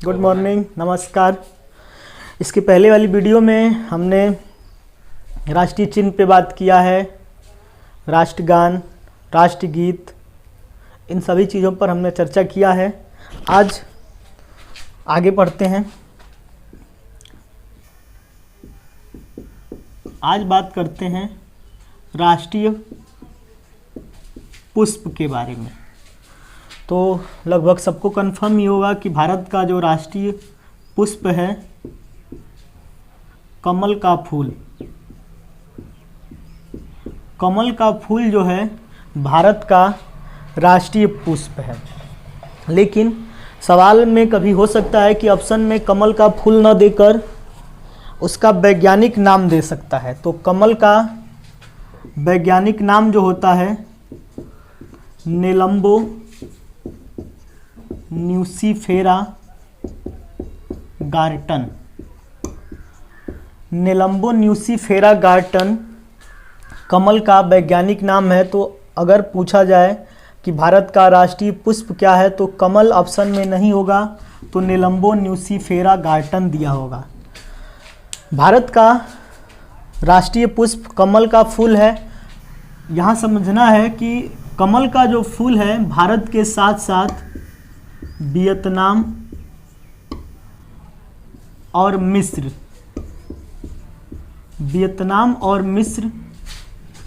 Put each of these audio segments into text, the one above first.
Good morning, नमस्कार। इसके पहले वाली वीडियो में हमने राष्ट्रीय चिन्ह पे बात किया है, राष्ट्रगान, राष्ट्रगीत, इन सभी चीज़ों पर हमने चर्चा किया है। आज आगे बढ़ते हैं। आज बात करते हैं राष्ट्रीय पुष्प के बारे में। तो लगभग सबको कंफर्म ही होगा कि भारत का जो राष्ट्रीय पुष्प है कमल का फूल। कमल का फूल जो है भारत का राष्ट्रीय पुष्प है। लेकिन सवाल में कभी हो सकता है कि ऑप्शन में कमल का फूल न देकर उसका वैज्ञानिक नाम दे सकता है। तो कमल का वैज्ञानिक नाम जो होता है नेलंबो न्यूसीफेरा गार्टन। नेलंबो न्यूसीफेरा गार्टन कमल का वैज्ञानिक नाम है। तो अगर पूछा जाए कि भारत का राष्ट्रीय पुष्प क्या है तो कमल ऑप्शन में नहीं होगा, तो नेलंबो न्यूसीफेरा गार्टन दिया होगा। भारत का राष्ट्रीय पुष्प कमल का फूल है। यहाँ समझना है कि कमल का जो फूल है भारत के साथ साथ वियतनाम और मिस्र, वियतनाम और मिस्र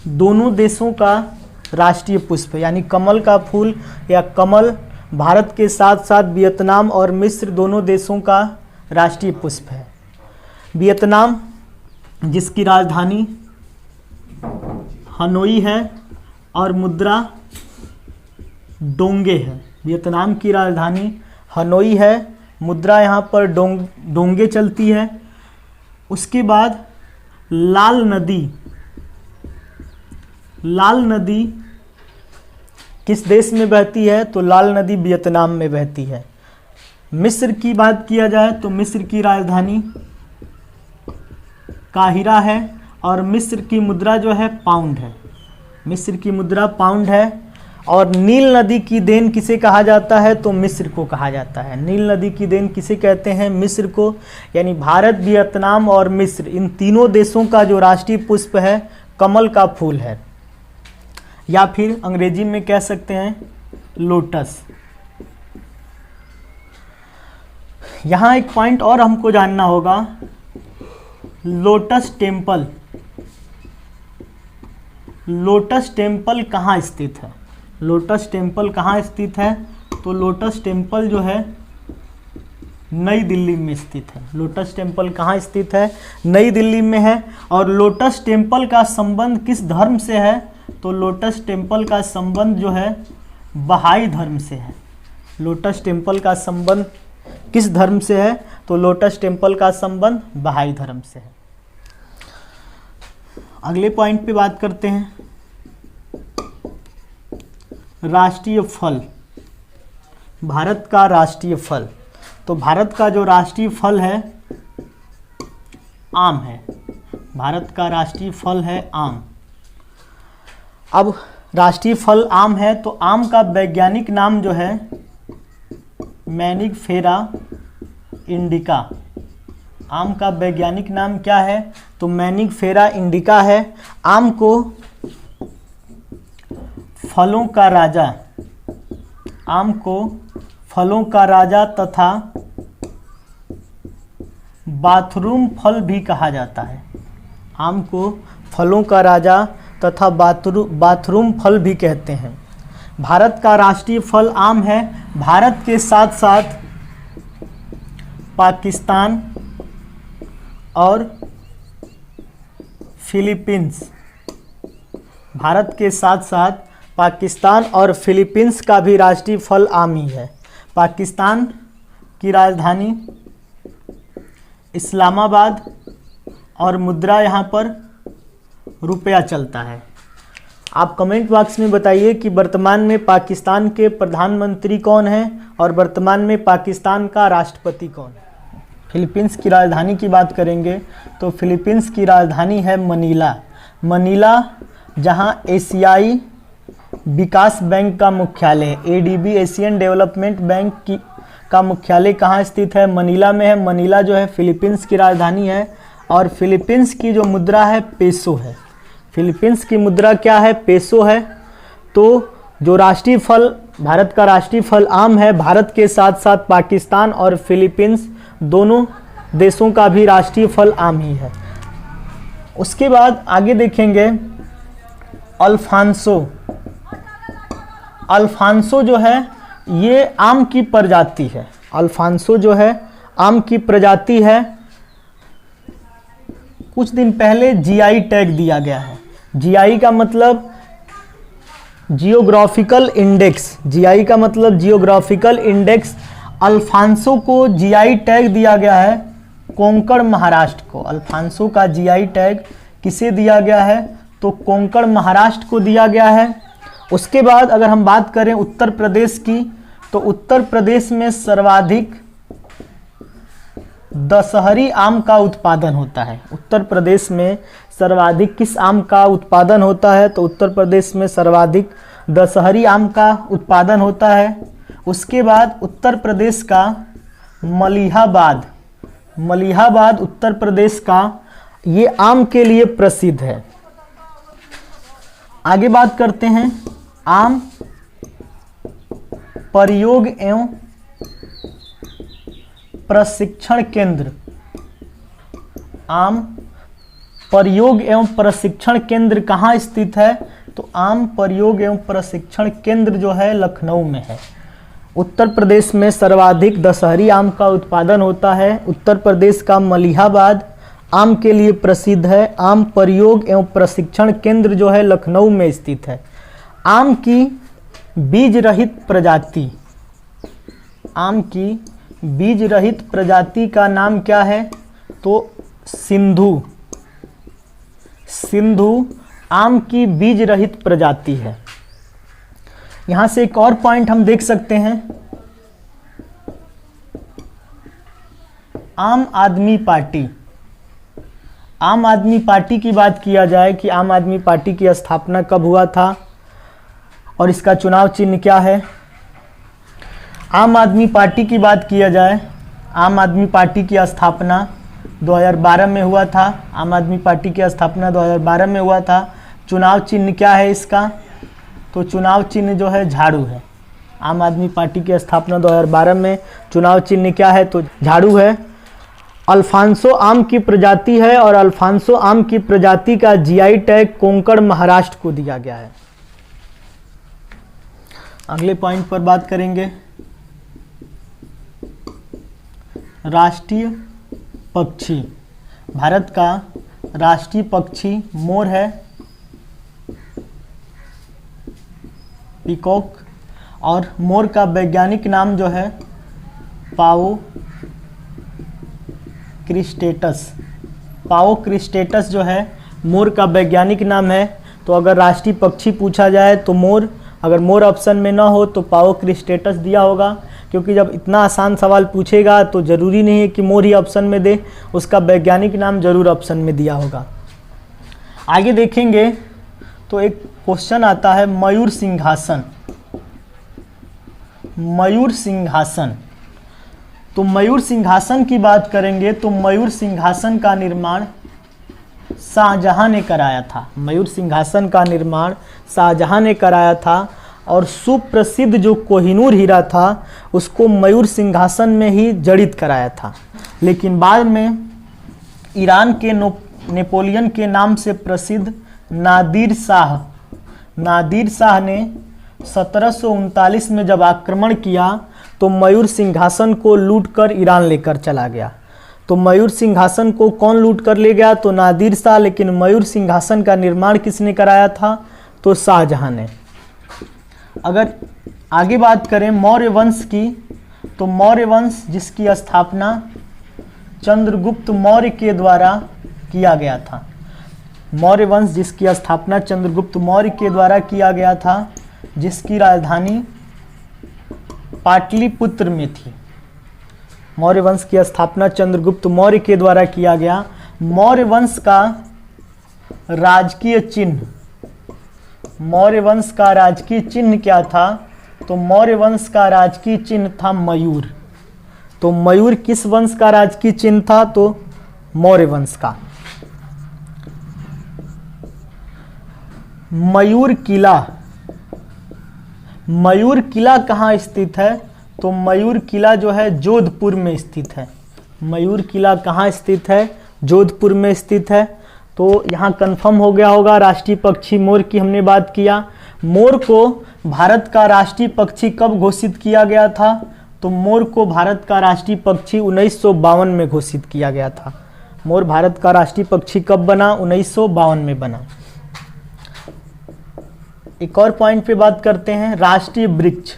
दोनों देशों का राष्ट्रीय पुष्प है। यानी कमल का फूल या कमल भारत के साथ साथ वियतनाम और मिस्र दोनों देशों का राष्ट्रीय पुष्प है। वियतनाम जिसकी राजधानी हनोई है और मुद्रा डोंगे है। वियतनाम की राजधानी हनोई है, मुद्रा यहाँ पर डोंगे चलती है। उसके बाद लाल नदी किस देश में बहती है? तो लाल नदी वियतनाम में बहती है। मिस्र की बात किया जाए तो मिस्र की राजधानी काहिरा है और मिस्र की मुद्रा जो है पाउंड है। मिस्र की मुद्रा पाउंड है। और नील नदी की देन किसे कहा जाता है? तो मिस्र को कहा जाता है। नील नदी की देन किसे कहते हैं? मिस्र को। यानी भारत, वियतनाम और मिस्र इन तीनों देशों का जो राष्ट्रीय पुष्प है कमल का फूल है, या फिर अंग्रेजी में कह सकते हैं लोटस। यहाँ एक पॉइंट और हमको जानना होगा, लोटस टेम्पल। लोटस टेम्पल कहाँ स्थित है? लोटस टेम्पल कहाँ स्थित है? तो लोटस टेम्पल जो है नई दिल्ली में स्थित है। लोटस टेम्पल कहाँ स्थित है? नई दिल्ली में है। और लोटस टेम्पल का संबंध किस धर्म से है? तो लोटस टेम्पल का संबंध जो है बहाई धर्म से है। लोटस टेम्पल का संबंध किस धर्म से है? तो लोटस टेम्पल का संबंध बहाई धर्म से है। अगले पॉइंट पे बात करते हैं, राष्ट्रीय फल। भारत का राष्ट्रीय फल। तो भारत का जो राष्ट्रीय फल है आम है। भारत का राष्ट्रीय फल है आम। अब राष्ट्रीय फल आम है तो आम का वैज्ञानिक नाम जो है मैनिगफेरा इंडिका। आम का वैज्ञानिक नाम क्या है? तो मैनिगफेरा इंडिका है। आम को फलों का राजा, आम को फलों का राजा तथा बाथरूम फल भी कहा जाता है। आम को फलों का राजा तथा बाथरूम फल भी कहते हैं। भारत का राष्ट्रीय फल आम है। भारत के साथ साथ पाकिस्तान और फिलीपींस, भारत के साथ साथ पाकिस्तान और फिलीपींस का भी राष्ट्रीय फल आम ही है। पाकिस्तान की राजधानी इस्लामाबाद और मुद्रा यहाँ पर रुपया चलता है। आप कमेंट बॉक्स में बताइए कि वर्तमान में पाकिस्तान के प्रधानमंत्री कौन हैं और वर्तमान में पाकिस्तान का राष्ट्रपति कौन है। फिलीपींस की राजधानी की बात करेंगे तो फिलीपींस की राजधानी है मनीला। मनीला जहां एशियाई विकास बैंक का मुख्यालय है। एडीबी एशियन डेवलपमेंट बैंक का मुख्यालय कहाँ स्थित है? मनीला में है। मनीला जो है फिलीपींस की राजधानी है और फिलीपींस की जो मुद्रा है पेसो है। फिलीपींस की मुद्रा क्या है? पेसो है। तो जो राष्ट्रीय फल, भारत का राष्ट्रीय फल आम है। भारत के साथ साथ पाकिस्तान और फिलीपींस दोनों देशों का भी राष्ट्रीय फल आम ही है। उसके बाद आगे देखेंगे अल्फांसो। अल्फांसो जो है ये आम की प्रजाति है। अल्फांसो जो है आम की प्रजाति है। कुछ दिन पहले जीआई टैग दिया गया है। जीआई का मतलब जियोग्राफिकल इंडेक्स। जीआई का मतलब जियोग्राफिकल इंडेक्स। अल्फांसो को जीआई टैग दिया गया है कोंकण महाराष्ट्र को। अल्फांसो का जीआई टैग किसे दिया गया है? तो कोंकण महाराष्ट्र को दिया गया है। उसके बाद अगर हम बात करें उत्तर प्रदेश की, तो उत्तर प्रदेश में सर्वाधिक दशहरी आम का उत्पादन होता है। उत्तर प्रदेश में सर्वाधिक किस आम का उत्पादन होता है? तो उत्तर प्रदेश में सर्वाधिक दशहरी आम का उत्पादन होता है। उसके बाद उत्तर प्रदेश का मलिहाबाद, मलिहाबाद उत्तर प्रदेश का ये आम के लिए प्रसिद्ध है। आगे बात करते हैं आम प्रयोग एवं प्रशिक्षण केंद्र। आम प्रयोग एवं प्रशिक्षण केंद्र कहाँ स्थित है? तो आम प्रयोग एवं प्रशिक्षण केंद्र जो है लखनऊ में है। उत्तर प्रदेश में सर्वाधिक दशहरी आम का उत्पादन होता है। उत्तर प्रदेश का मलिहाबाद आम के लिए प्रसिद्ध है। आम प्रयोग एवं प्रशिक्षण केंद्र जो है लखनऊ में स्थित है। आम की बीज रहित प्रजाति, आम की बीज रहित प्रजाति का नाम क्या है? तो सिंधु। सिंधु आम की बीज रहित प्रजाति है। यहां से एक और पॉइंट हम देख सकते हैं, आम आदमी पार्टी। आम आदमी पार्टी की बात किया जाए कि आम आदमी पार्टी की स्थापना कब हुआ था और इसका चुनाव चिन्ह क्या है? आम आदमी पार्टी की बात किया जाए, आम आदमी पार्टी की स्थापना 2012 में हुआ था। आम आदमी पार्टी की स्थापना 2012 में हुआ था। चुनाव चिन्ह क्या है इसका? तो चुनाव चिन्ह जो है झाड़ू है। आम आदमी पार्टी की स्थापना 2012 में, चुनाव चिन्ह क्या है? तो झाड़ू है। अल्फांसो आम की प्रजाति है और अल्फांसो आम की प्रजाति का जीआई टैग कोंकण महाराष्ट्र को दिया गया है। अगले पॉइंट पर बात करेंगे राष्ट्रीय पक्षी। भारत का राष्ट्रीय पक्षी मोर है, पीकॉक। और मोर का वैज्ञानिक नाम जो है पाओ क्रिस्टेटस। पाओ क्रिस्टेटस जो है मोर का वैज्ञानिक नाम है। तो अगर राष्ट्रीय पक्षी पूछा जाए तो मोर, अगर मोर ऑप्शन में ना हो तो पाओ क्रिस्टेटस दिया होगा, क्योंकि जब इतना आसान सवाल पूछेगा तो ज़रूरी नहीं है कि मोर ही ऑप्शन में दे, उसका वैज्ञानिक नाम जरूर ऑप्शन में दिया होगा। आगे देखेंगे तो एक क्वेश्चन आता है मयूर सिंहासन। मयूर सिंहासन, तो मयूर सिंहासन की बात करेंगे तो मयूर सिंहासन का निर्माण शाहजहां ने कराया था। मयूर सिंहासन का निर्माण शाहजहां ने कराया था और सुप्रसिद्ध जो कोहिनूर हीरा था उसको मयूर सिंहासन में ही जड़ित कराया था। लेकिन बाद में ईरान के नेपोलियन के नाम से प्रसिद्ध नादिर शाह ने 1739 में जब आक्रमण किया तो मयूर सिंहासन को लूटकर ईरान लेकर चला गया। तो मयूर सिंहासन को कौन लूट कर ले गया? तो नादिर शाह। लेकिन मयूर सिंहासन का निर्माण किसने कराया था? तो शाहजहां ने। अगर आगे बात करें मौर्य वंश की, तो मौर्य वंश जिसकी स्थापना चंद्रगुप्त मौर्य के द्वारा किया गया था। मौर्य वंश जिसकी स्थापना चंद्रगुप्त मौर्य के द्वारा किया गया था, जिसकी राजधानी पाटलिपुत्र में थी। मौर्य वंश की स्थापना चंद्रगुप्त मौर्य के द्वारा किया गया। मौर्य वंश का राजकीय चिन्ह, मौर्य वंश का राजकीय चिन्ह क्या था? तो मौर्य वंश का राजकीय चिन्ह था मयूर। तो मयूर किस वंश का राजकीय चिन्ह था? तो मौर्य वंश का। मयूर किला कहाँ स्थित है? तो मयूर किला जो है जोधपुर में स्थित है। मयूर किला कहाँ स्थित है? जोधपुर में स्थित है। तो यहाँ कंफर्म हो गया होगा, राष्ट्रीय पक्षी मोर की हमने बात किया। मोर को भारत का राष्ट्रीय पक्षी कब घोषित किया गया था? तो मोर को भारत का राष्ट्रीय पक्षी 1952 में घोषित किया गया था। मोर भारत का राष्ट्रीय पक्षी कब बना? 1952 में बना। एक और पॉइंट पे बात करते हैं, राष्ट्रीय वृक्ष।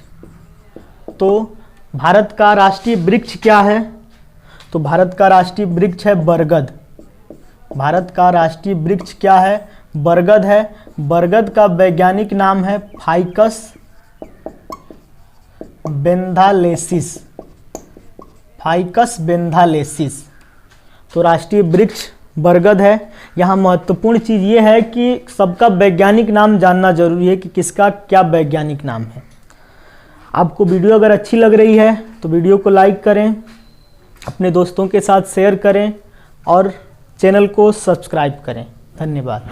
तो भारत का राष्ट्रीय वृक्ष क्या है? तो भारत का राष्ट्रीय वृक्ष है बरगद। भारत का राष्ट्रीय वृक्ष क्या है? बरगद है। बरगद का वैज्ञानिक नाम है फाइकस बेंथालेसिस। फाइकस बेंथालेसिस। तो राष्ट्रीय वृक्ष बरगद है। यहाँ महत्वपूर्ण चीज़ ये है कि सबका वैज्ञानिक नाम जानना जरूरी है कि किसका क्या वैज्ञानिक नाम है। आपको वीडियो अगर अच्छी लग रही है तो वीडियो को लाइक करें, अपने दोस्तों के साथ शेयर करें और चैनल को सब्सक्राइब करें। धन्यवाद।